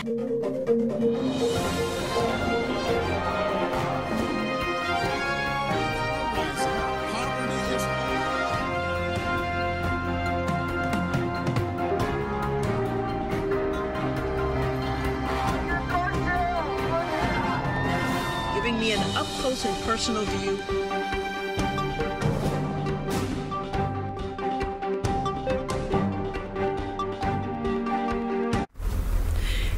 Giving me an up-close and personal view.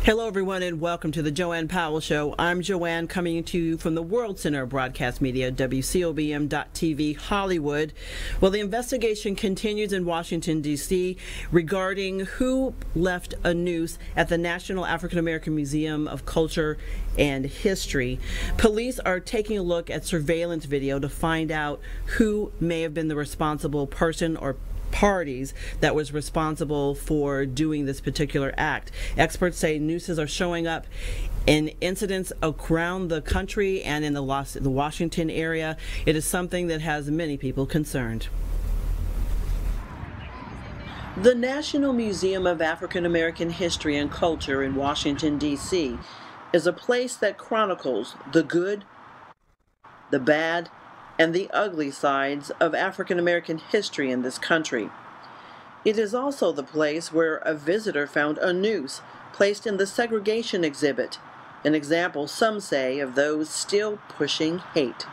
Hello everyone and welcome to the JoAnne Powell Show. I'm JoAnne, coming to you from the World Center of Broadcast Media, WCOBM.TV, Hollywood. Well, the investigation continues in Washington, D.C. regarding who left a noose at the National African American Museum of Culture and History. Police are taking a look at surveillance video to find out who may have been the responsible person or parties that was responsible for doing this particular act. Experts say nooses are showing up in incidents around the country and in the Washington area. It is something that has many people concerned. The National Museum of African American History and Culture in Washington, D.C. is a place that chronicles the good, the bad, and the ugly sides of African American history in this country. It is also the place where a visitor found a noose placed in the segregation exhibit, an example, some say, of those still pushing hate.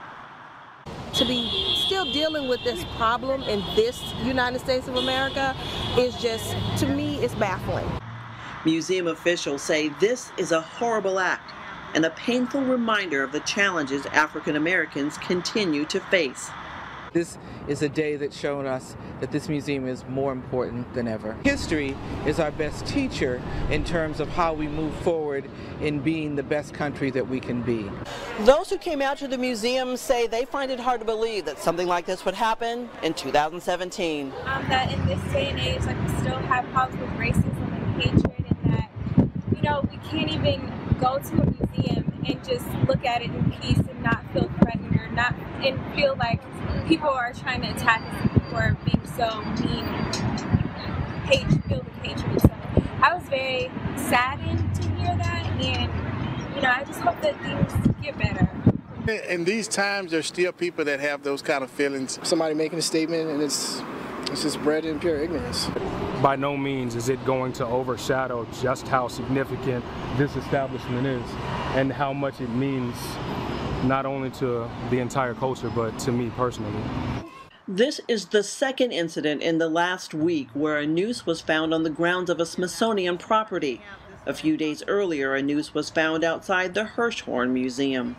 To be still dealing with this problem in this United States of America is just, to me, it's baffling. Museum officials say this is a horrible act and a painful reminder of the challenges African Americans continue to face. This is a day that's shown us that this museum is more important than ever. History is our best teacher in terms of how we move forward in being the best country that we can be. Those who came out to the museum say they find it hard to believe that something like this would happen in 2017. That in this day and age, like, we still have problems with racism and hatred, and that, you know, we can't even go to a museum and just look at it in peace and not feel threatened or not and feel like people are trying to attack us and people are being so mean and filled with hatred. So I was very saddened to hear that, and you know, I just hope that things get better. In these times, there's still people that have those kind of feelings. Somebody making a statement, and it's just bred in pure ignorance. By no means is it going to overshadow just how significant this establishment is and how much it means not only to the entire culture but to me personally. This is the second incident in the last week where a noose was found on the grounds of a Smithsonian property. A few days earlier, a noose was found outside the Hirshhorn Museum.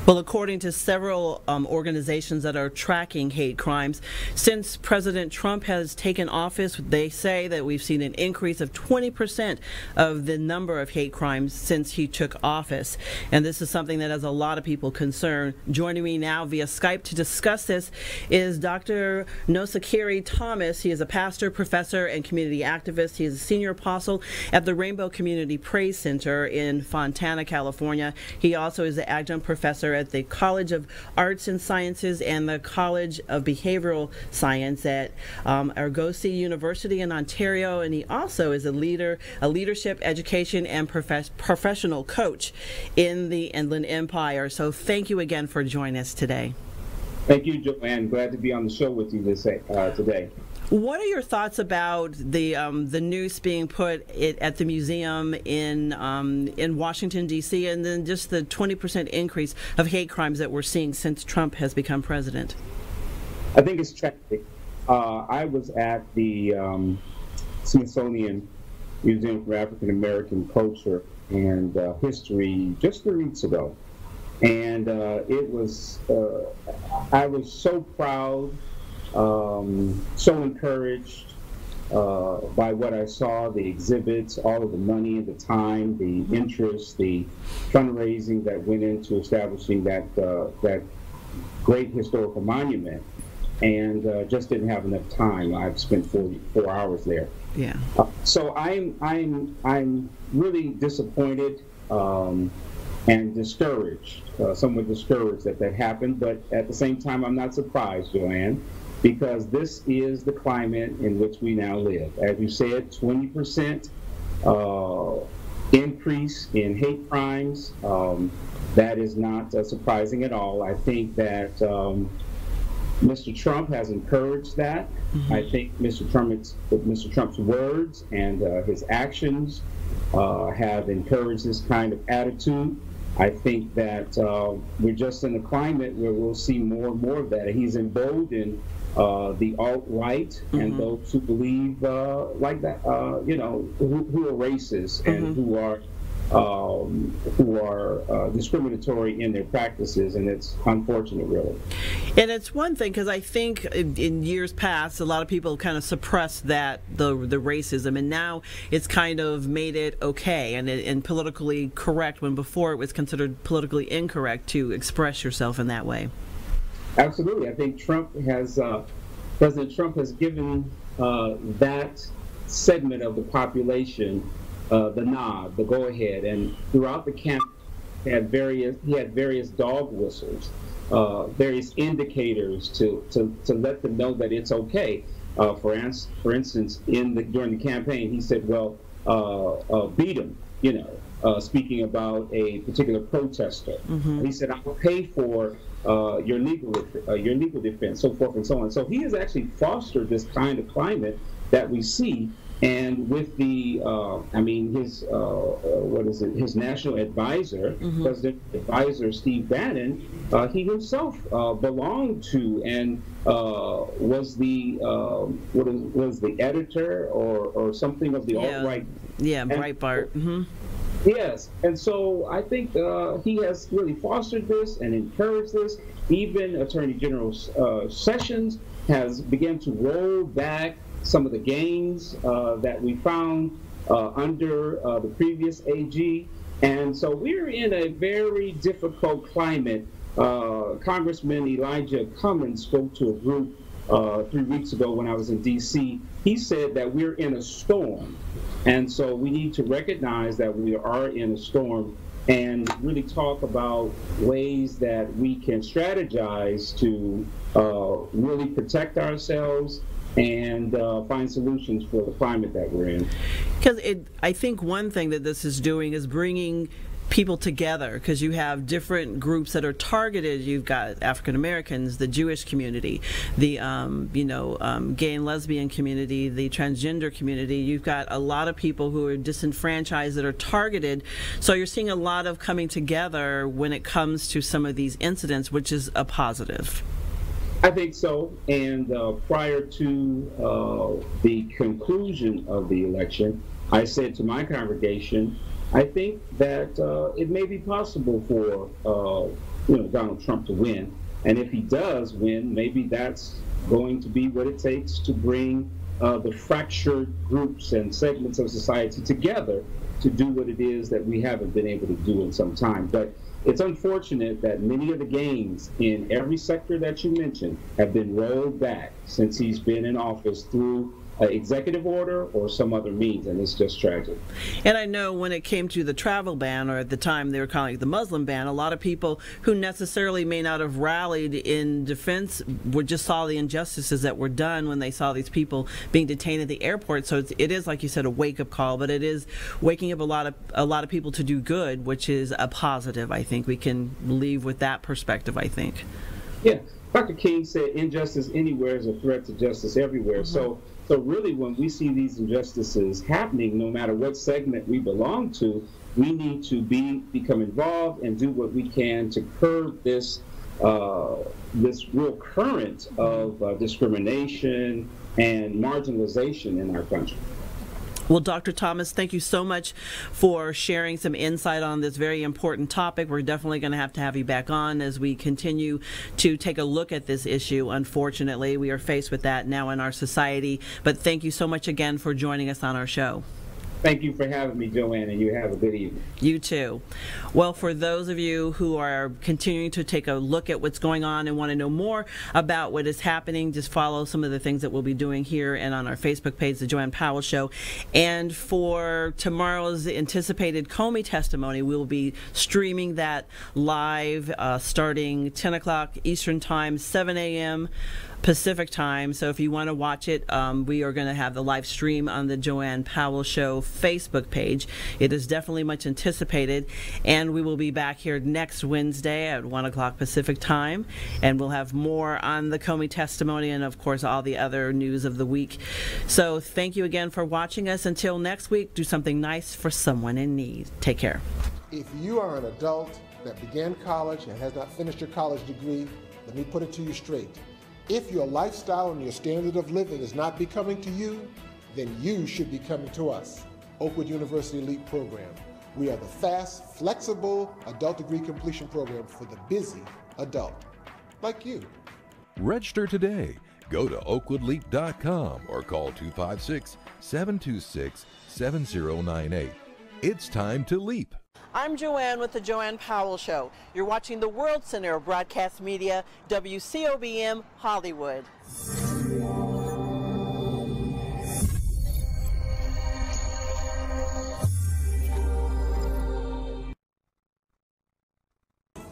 Well, according to several organizations that are tracking hate crimes, since President Trump has taken office, they say that we've seen an increase of 20% of the number of hate crimes since he took office. And this is something that has a lot of people concerned. Joining me now via Skype to discuss this is Dr. Nosakiri Thomas. He is a pastor, professor, and community activist. He is a senior apostle at the Rainbow Community Praise Center in Fontana, California. He also is the adjunct professor at the College of Arts and Sciences and the College of Behavioral Science at Argosy University in Ontario, and he also is a leadership, education, and professional coach in the Inland Empire. So thank you again for joining us today. Thank you, JoAnne. Glad to be on the show with you today. What are your thoughts about the noose being put at the museum in Washington, D.C., and then just the 20% increase of hate crimes that we're seeing since Trump has become president? I think it's tragic. I was at the Smithsonian Museum for African American Culture and History just 3 weeks ago, and I was so proud. So encouraged by what I saw, the exhibits, all of the money, the time, the interest, the fundraising that went into establishing that great historical monument, and just didn't have enough time. I've spent 4 hours there. Yeah. So I'm really disappointed and discouraged, somewhat discouraged that happened, but at the same time, I'm not surprised, JoAnne, because this is the climate in which we now live. As you said, 20% increase in hate crimes. That is not surprising at all. I think that Mr. Trump has encouraged that. Mm-hmm. I think Mr. Trump's words and his actions have encouraged this kind of attitude. I think that we're just in a climate where we'll see more and more of that. He's emboldened the alt-right mm-hmm. and those who believe like that, who are racist and mm-hmm. who are discriminatory in their practices, and it's unfortunate, really. And it's one thing, because I think in years past, a lot of people kind of suppressed the racism, and now it's kind of made it okay and politically correct, when before it was considered politically incorrect to express yourself in that way. Absolutely. I think President Trump has given that segment of the population the nod, the go-ahead, and throughout the camp, he had various dog whistles, various indicators to let them know that it's okay. For instance, during the campaign, he said, "Well, beat him," speaking about a particular protester. Mm-hmm. He said, "I will pay for your legal defense," so forth and so on. So he has actually fostered this kind of climate that we see. And with his national advisor, mm-hmm. President advisor Steve Bannon, he himself belonged to and was the editor or something of the alt-right. Yeah, Breitbart. Mm-hmm. Yes, and so I think he has really fostered this and encouraged this. Even Attorney General Sessions has begun to roll back some of the gains that we found under the previous AG. And so we're in a very difficult climate. Congressman Elijah Cummings spoke to a group 3 weeks ago when I was in D.C. He said that we're in a storm. And so we need to recognize that we are in a storm and really talk about ways that we can strategize to really protect ourselves and find solutions for the climate that we're in. Because I think one thing that this is doing is bringing people together, because you have different groups that are targeted. You've got African Americans, the Jewish community, the gay and lesbian community, the transgender community. You've got a lot of people who are disenfranchised that are targeted. So you're seeing a lot of coming together when it comes to some of these incidents, which is a positive. I think so. And prior to the conclusion of the election, I said to my congregation, I think that it may be possible for Donald Trump to win. And if he does win, maybe that's going to be what it takes to bring the fractured groups and segments of society together to do what it is that we haven't been able to do in some time. But it's unfortunate that many of the gains in every sector that you mentioned have been rolled back since he's been in office through executive order or some other means, and it's just tragic. And I know when it came to the travel ban, or at the time they were calling it the Muslim ban, a lot of people who necessarily may not have rallied in defense just saw the injustices that were done when they saw these people being detained at the airport. So it is, like you said, a wake-up call, but it is waking up a lot of people to do good, which is a positive. I think we can leave with that perspective, I think. Yeah. Dr. King said injustice anywhere is a threat to justice everywhere. Mm-hmm. So really, when we see these injustices happening, no matter what segment we belong to, we need to become involved and do what we can to curb this real current of discrimination and marginalization in our country. Well, Dr. Thomas, thank you so much for sharing some insight on this very important topic. We're definitely going to have you back on as we continue to take a look at this issue. Unfortunately, we are faced with that now in our society. But thank you so much again for joining us on our show. Thank you for having me, JoAnne, and you have a good evening. You too. Well, for those of you who are continuing to take a look at what's going on and want to know more about what is happening, just follow some of the things that we'll be doing here and on our Facebook page, The JoAnne Powell Show. And for tomorrow's anticipated Comey testimony, we'll be streaming that live starting 10 o'clock Eastern Time, 7 a.m. Pacific time. So if you want to watch it, we are going to have the live stream on the JoAnne Powell Show Facebook page. It is definitely much anticipated, and we will be back here next Wednesday at 1 o'clock Pacific time, and we'll have more on the Comey testimony and, of course, all the other news of the week. So thank you again for watching us. Until next week, do something nice for someone in need. Take care. If you are an adult that began college and has not finished your college degree, let me put it to you straight. If your lifestyle and your standard of living is not becoming to you, then you should be coming to us, Oakwood University Elite Program. We are the fast, flexible adult degree completion program for the busy adult, like you. Register today. Go to oakwoodleap.com or call 256-726-7098. It's time to leap. I'm JoAnne with the JoAnne Powell Show. You're watching the World Center of Broadcast Media, WCOBM Hollywood.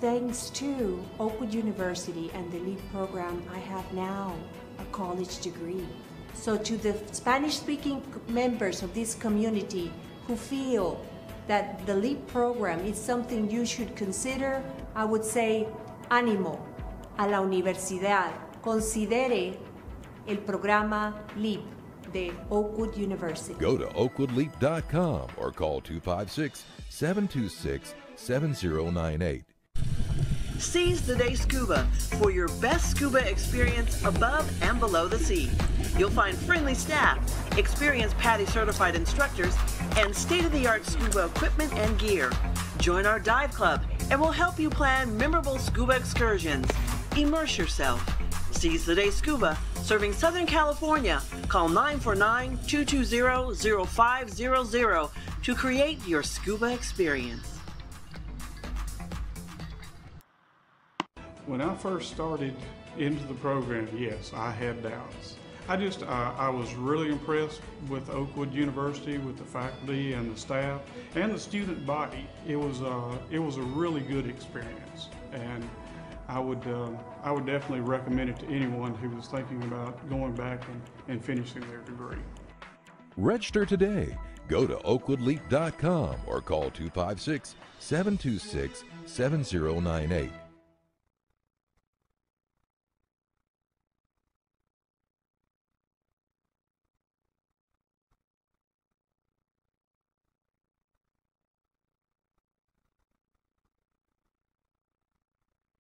Thanks to Oakwood University and the LEAP program, I have now a college degree. So to the Spanish-speaking members of this community who feel that the LEAP program is something you should consider, I would say, ánimo a la universidad. Considere el programa LEAP de Oakwood University. Go to oakwoodleap.com or call 256-726-7098. Seize the Day Scuba for your best scuba experience above and below the sea. You'll find friendly staff, experienced PADI certified instructors, and state-of-the-art scuba equipment and gear. Join our dive club and we'll help you plan memorable scuba excursions. Immerse yourself. Seize the Day Scuba, serving Southern California. Call 949-220-0500 to create your scuba experience. When I first started into the program, yes, I had doubts. I was really impressed with Oakwood University, with the faculty and the staff and the student body. It was a really good experience, and I would definitely recommend it to anyone who was thinking about going back and finishing their degree. Register today. Go to oakwoodleap.com or call 256-726-7098.